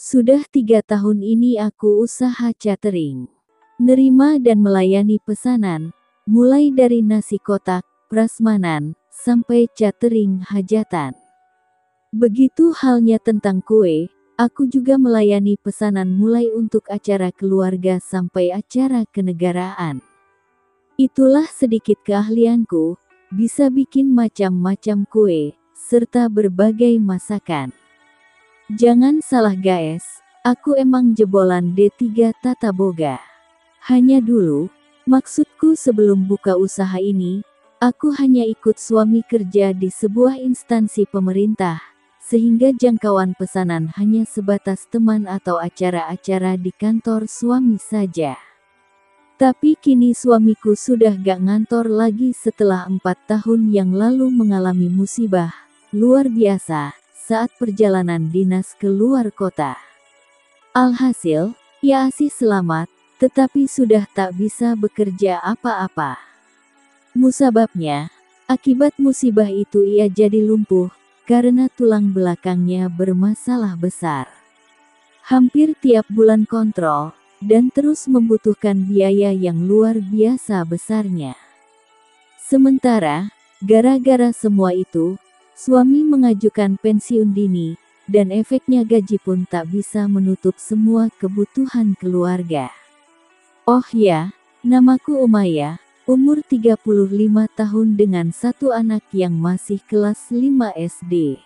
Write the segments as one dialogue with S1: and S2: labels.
S1: Sudah 3 tahun ini aku usaha catering. Nerima dan melayani pesanan, mulai dari nasi kotak, prasmanan, sampai catering hajatan. Begitu halnya tentang kue, aku juga melayani pesanan mulai untuk acara keluarga sampai acara kenegaraan. Itulah sedikit keahlianku, bisa bikin macam-macam kue, serta berbagai masakan. Jangan salah guys, aku emang jebolan D3 Tata Boga. Hanya dulu, maksudku sebelum buka usaha ini, aku hanya ikut suami kerja di sebuah instansi pemerintah, sehingga jangkauan pesanan hanya sebatas teman atau acara-acara di kantor suami saja. Tapi kini suamiku sudah gak ngantor lagi setelah 4 tahun yang lalu mengalami musibah luar biasa saat perjalanan dinas ke luar kota. Alhasil, ia asih selamat, tetapi sudah tak bisa bekerja apa-apa. Musababnya, akibat musibah itu ia jadi lumpuh, karena tulang belakangnya bermasalah besar. Hampir tiap bulan kontrol, dan terus membutuhkan biaya yang luar biasa besarnya. Sementara, gara-gara semua itu, suami mengajukan pensiun dini, dan efeknya gaji pun tak bisa menutup semua kebutuhan keluarga. Oh ya, namaku Umaya, umur 35 tahun dengan satu anak yang masih kelas 5 SD.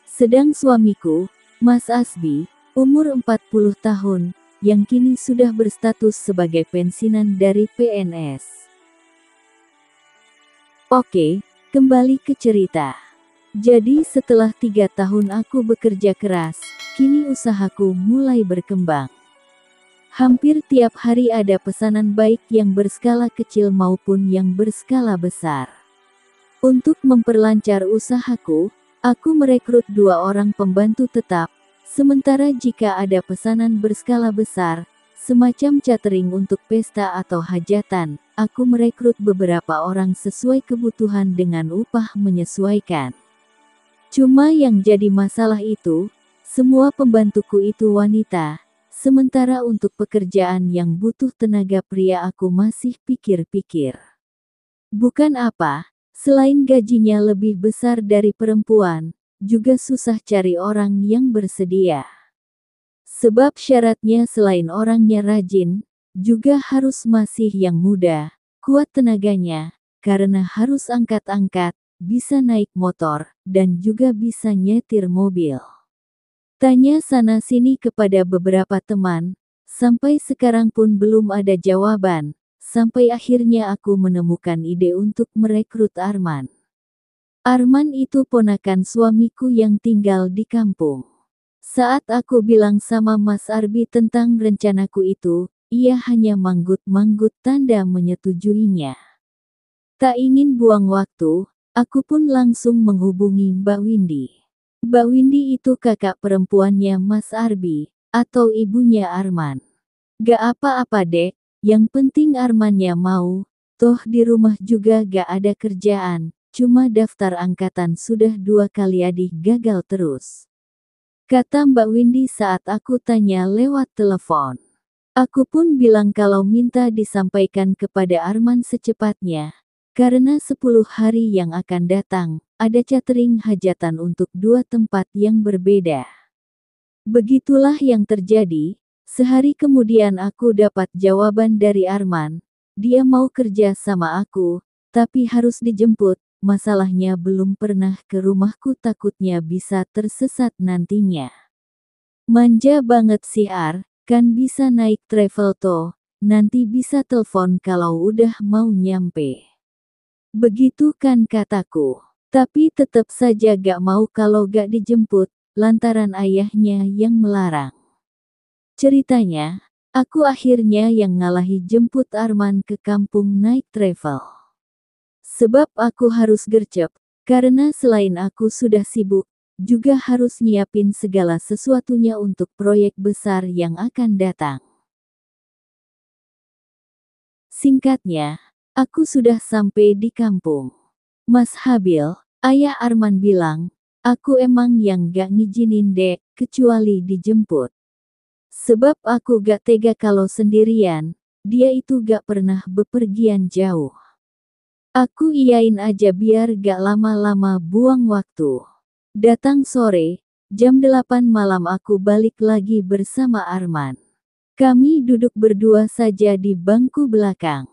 S1: Sedang suamiku, Mas Asbi, umur 40 tahun, yang kini sudah berstatus sebagai pensiunan dari PNS. Oke, kembali ke cerita. Jadi setelah 3 tahun aku bekerja keras, kini usahaku mulai berkembang. Hampir tiap hari ada pesanan baik yang berskala kecil maupun yang berskala besar. Untuk memperlancar usahaku, aku merekrut 2 orang pembantu tetap. Sementara jika ada pesanan berskala besar, semacam catering untuk pesta atau hajatan, aku merekrut beberapa orang sesuai kebutuhan dengan upah menyesuaikan. Cuma yang jadi masalah itu, semua pembantuku itu wanita, sementara untuk pekerjaan yang butuh tenaga pria aku masih pikir-pikir. Bukan apa, selain gajinya lebih besar dari perempuan, juga susah cari orang yang bersedia. Sebab syaratnya selain orangnya rajin, juga harus masih yang muda, kuat tenaganya, karena harus angkat-angkat, bisa naik motor, dan juga bisa nyetir mobil. Tanya sana-sini kepada beberapa teman, sampai sekarang pun belum ada jawaban, sampai akhirnya aku menemukan ide untuk merekrut Arman. Arman itu ponakan suamiku yang tinggal di kampung. Saat aku bilang sama Mas Arbi tentang rencanaku itu, ia hanya manggut-manggut tanda menyetujuinya. Tak ingin buang waktu, aku pun langsung menghubungi Mbak Windy. Mbak Windy itu kakak perempuannya Mas Arbi, atau ibunya Arman. Gak apa-apa dek, yang penting Armannya mau, toh di rumah juga gak ada kerjaan. Cuma daftar angkatan sudah 2 kali adik gagal terus. Kata Mbak Windy saat aku tanya lewat telepon. Aku pun bilang kalau minta disampaikan kepada Arman secepatnya. Karena 10 hari yang akan datang, ada catering hajatan untuk 2 tempat yang berbeda. Begitulah yang terjadi, sehari kemudian aku dapat jawaban dari Arman. Dia mau kerja sama aku, tapi harus dijemput. Masalahnya belum pernah ke rumahku takutnya bisa tersesat nantinya. Manja banget si Ar, kan bisa naik travel toh, nanti bisa telepon kalau udah mau nyampe. Begitu kan kataku, tapi tetap saja gak mau kalau gak dijemput, lantaran ayahnya yang melarang. Ceritanya, aku akhirnya yang ngalahi jemput Arman ke kampung naik travel. Sebab aku harus gercep, karena selain aku sudah sibuk, juga harus nyiapin segala sesuatunya untuk proyek besar yang akan datang. Singkatnya, aku sudah sampai di kampung. Mas Habil, ayah Arman bilang, Aku emang yang gak ngizinin dek, kecuali dijemput. Sebab aku gak tega kalau sendirian, dia itu gak pernah bepergian jauh. Aku iyain aja biar gak lama-lama buang waktu. Datang sore, jam 8 malam aku balik lagi bersama Arman. Kami duduk berdua saja di bangku belakang.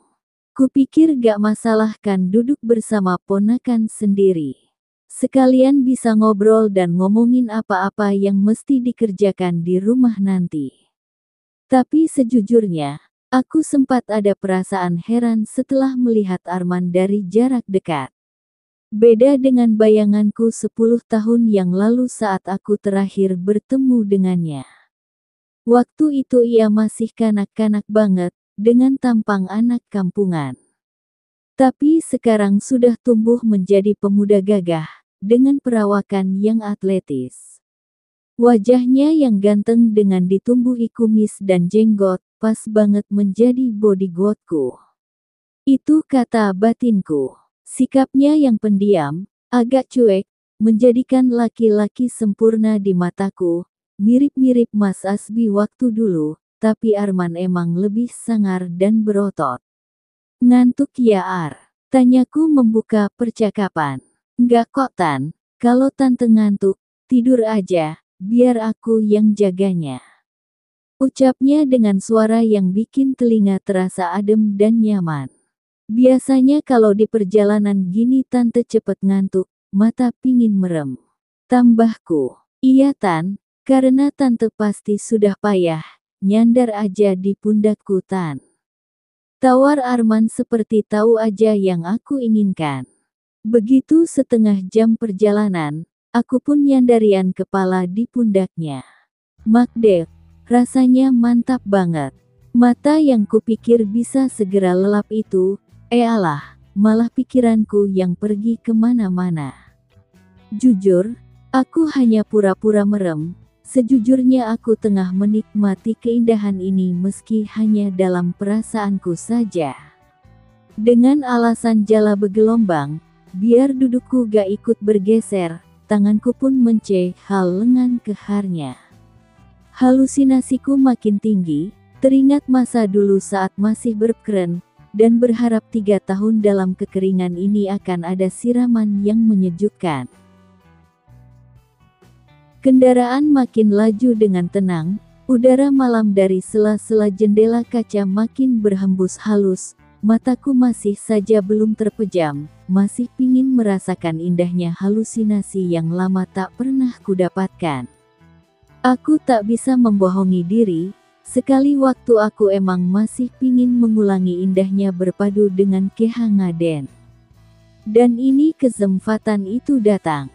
S1: Kupikir gak masalah kan duduk bersama ponakan sendiri. Sekalian bisa ngobrol dan ngomongin apa-apa yang mesti dikerjakan di rumah nanti. Tapi sejujurnya, aku sempat ada perasaan heran setelah melihat Arman dari jarak dekat. Beda dengan bayanganku 10 tahun yang lalu saat aku terakhir bertemu dengannya. Waktu itu ia masih kanak-kanak banget, dengan tampang anak kampungan. Tapi sekarang sudah tumbuh menjadi pemuda gagah, dengan perawakan yang atletis. Wajahnya yang ganteng dengan ditumbuhi kumis dan jenggot, pas banget menjadi bodyguardku. Itu kata batinku. Sikapnya yang pendiam, agak cuek, menjadikan laki-laki sempurna di mataku, mirip-mirip Mas Asbi waktu dulu, tapi Arman emang lebih sangar dan berotot. Ngantuk ya Ar? Tanyaku membuka percakapan. Enggak kok Tan, kalau Tante ngantuk, tidur aja, biar aku yang jaganya. Ucapnya dengan suara yang bikin telinga terasa adem dan nyaman. Biasanya kalau di perjalanan gini Tante cepet ngantuk, mata pingin merem. Tambahku, iya Tan, karena Tante pasti sudah payah, nyandar aja di pundakku Tan. Tawar Arman seperti tahu aja yang aku inginkan. Begitu setengah jam perjalanan, aku pun nyandarian kepala di pundaknya. Magdel, rasanya mantap banget. Mata yang kupikir bisa segera lelap itu, alah, malah pikiranku yang pergi kemana-mana. Jujur, aku hanya pura-pura merem. Sejujurnya aku tengah menikmati keindahan ini meski hanya dalam perasaanku saja. Dengan alasan jala bergelombang, biar dudukku gak ikut bergeser, tanganku pun hal lengan keharnya. Halusinasiku makin tinggi, teringat masa dulu saat masih berkeren, dan berharap 3 tahun dalam kekeringan ini akan ada siraman yang menyejukkan. Kendaraan makin laju dengan tenang, udara malam dari sela-sela jendela kaca makin berhembus halus. Mataku masih saja belum terpejam, masih pingin merasakan indahnya halusinasi yang lama tak pernah kudapatkan. Aku tak bisa membohongi diri, sekali waktu aku emang masih pingin mengulangi indahnya berpadu dengan kehangaden. Dan ini kesempatan itu datang.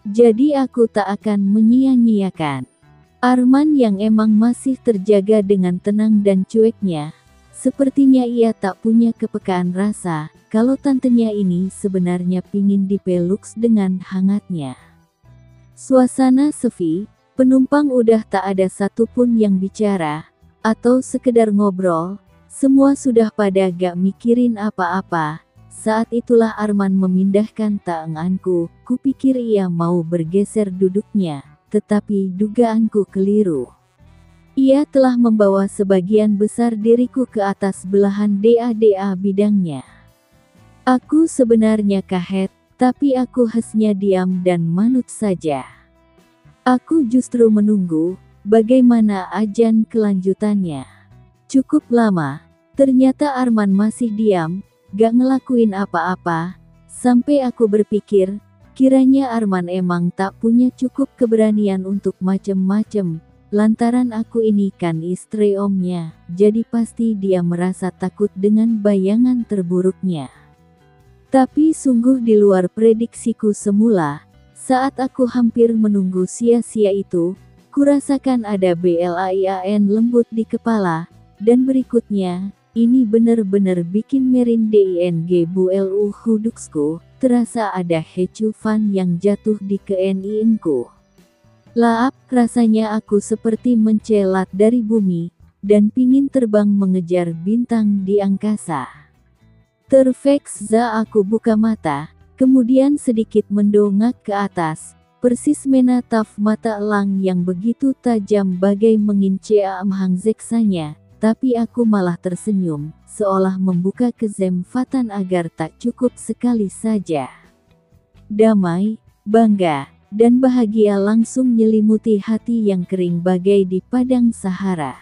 S1: Jadi aku tak akan menyia-nyiakan. Arman yang emang masih terjaga dengan tenang dan cueknya, sepertinya ia tak punya kepekaan rasa, kalau tantenya ini sebenarnya pingin dipeluk dengan hangatnya. Suasana sepi, penumpang udah tak ada satupun yang bicara, atau sekedar ngobrol, semua sudah pada gak mikirin apa-apa. Saat itulah Arman memindahkan tanganku, kupikir ia mau bergeser duduknya, tetapi dugaanku keliru. Ia telah membawa sebagian besar diriku ke atas belahan dada bidangnya. Aku sebenarnya kaget, tapi aku hanya diam dan manut saja. Aku justru menunggu, bagaimana ajan kelanjutannya. Cukup lama, ternyata Arman masih diam, gak ngelakuin apa-apa, sampai aku berpikir, kiranya Arman emang tak punya cukup keberanian untuk macem-macem. Lantaran aku ini kan istri omnya, jadi pasti dia merasa takut dengan bayangan terburuknya. Tapi sungguh di luar prediksiku semula, saat aku hampir menunggu sia-sia itu, kurasakan ada BLAIAN lembut di kepala, dan berikutnya, ini bener-bener bikin merinding bulu huduksku, terasa ada hecufan yang jatuh di keeniingku. Laap, rasanya aku seperti mencelat dari bumi, dan pingin terbang mengejar bintang di angkasa. Terpaksa aku buka mata, kemudian sedikit mendongak ke atas, persis menatap mata elang yang begitu tajam bagai mengincar mengzeksanya, tapi aku malah tersenyum, seolah membuka kesempatan agar tak cukup sekali saja. Damai, bangga, dan bahagia langsung menyelimuti hati yang kering bagai di padang Sahara.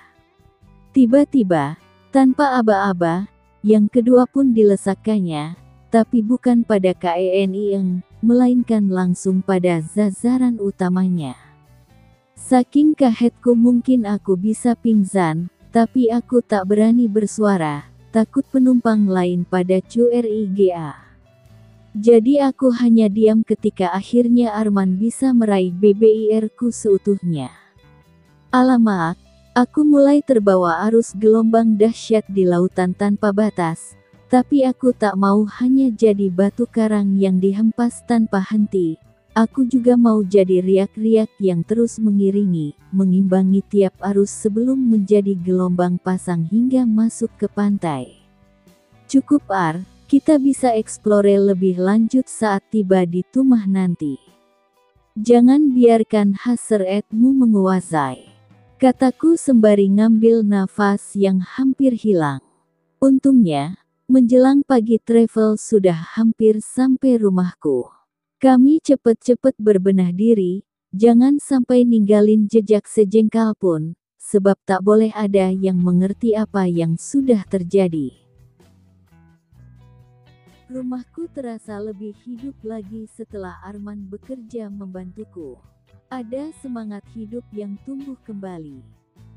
S1: Tiba-tiba, tanpa aba-aba, yang kedua pun dilesakkannya, tapi bukan pada KENI melainkan langsung pada sasaran utamanya. Saking kagetku mungkin aku bisa pingsan, tapi aku tak berani bersuara, takut penumpang lain pada curiga. Jadi aku hanya diam ketika akhirnya Arman bisa meraih BBIR-ku seutuhnya. Alamak, aku mulai terbawa arus gelombang dahsyat di lautan tanpa batas, tapi aku tak mau hanya jadi batu karang yang dihempas tanpa henti. Aku juga mau jadi riak-riak yang terus mengiringi, mengimbangi tiap arus sebelum menjadi gelombang pasang hingga masuk ke pantai. Cukup kita bisa eksplore lebih lanjut saat tiba di Tumah nanti. Jangan biarkan hasratmu menguasai, kataku sembari ngambil nafas yang hampir hilang. Untungnya, menjelang pagi travel sudah hampir sampai rumahku. Kami cepat-cepat berbenah diri, jangan sampai ninggalin jejak sejengkal pun, sebab tak boleh ada yang mengerti apa yang sudah terjadi. Rumahku terasa lebih hidup lagi setelah Arman bekerja membantuku. Ada semangat hidup yang tumbuh kembali.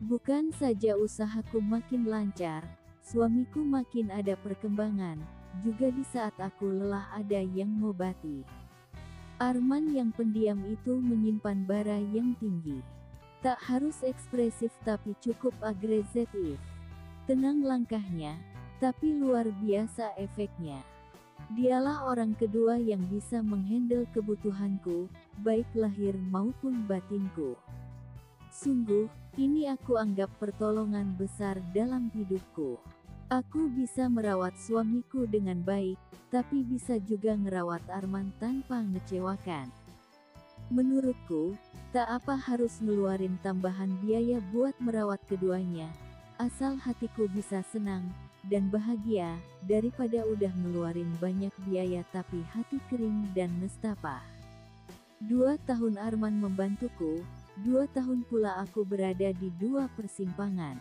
S1: Bukan saja usahaku makin lancar, suamiku makin ada perkembangan, juga di saat aku lelah ada yang mengobati. Arman yang pendiam itu menyimpan bara yang tinggi. Tak harus ekspresif tapi cukup agresif. Tenang langkahnya, tapi luar biasa efeknya. Dialah orang kedua yang bisa menghandle kebutuhanku, baik lahir maupun batinku. Sungguh, ini aku anggap pertolongan besar dalam hidupku. Aku bisa merawat suamiku dengan baik, tapi bisa juga ngerawat Arman tanpa ngecewakan. Menurutku, tak apa harus ngeluarin tambahan biaya buat merawat keduanya, asal hatiku bisa senang dan bahagia, daripada udah ngeluarin banyak biaya tapi hati kering dan nestapa. 2 tahun Arman membantuku, 2 tahun pula aku berada di 2 persimpangan.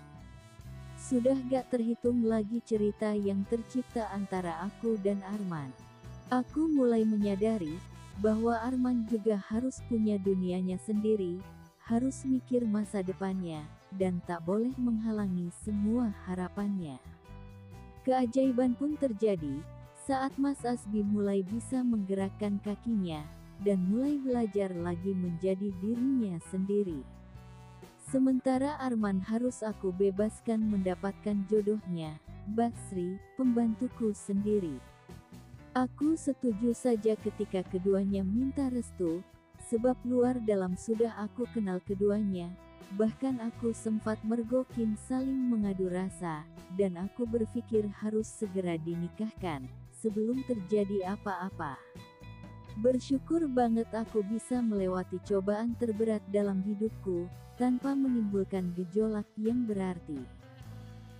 S1: Sudah gak terhitung lagi cerita yang tercipta antara aku dan Arman. Aku mulai menyadari bahwa Arman juga harus punya dunianya sendiri, harus mikir masa depannya, dan tak boleh menghalangi semua harapannya. Keajaiban pun terjadi, saat Mas Asbi mulai bisa menggerakkan kakinya, dan mulai belajar lagi menjadi dirinya sendiri. Sementara Arman harus aku bebaskan mendapatkan jodohnya, Basri, pembantuku sendiri. Aku setuju saja ketika keduanya minta restu, sebab luar dalam sudah aku kenal keduanya. Bahkan aku sempat mergokin saling mengadu rasa, dan aku berpikir harus segera dinikahkan, sebelum terjadi apa-apa. Bersyukur banget aku bisa melewati cobaan terberat dalam hidupku, tanpa menimbulkan gejolak yang berarti.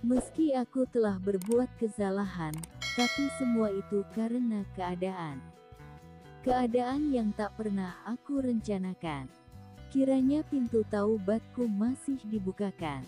S1: Meski aku telah berbuat kesalahan, tapi semua itu karena keadaan. Keadaan yang tak pernah aku rencanakan. Kiranya pintu taubatku masih dibukakan.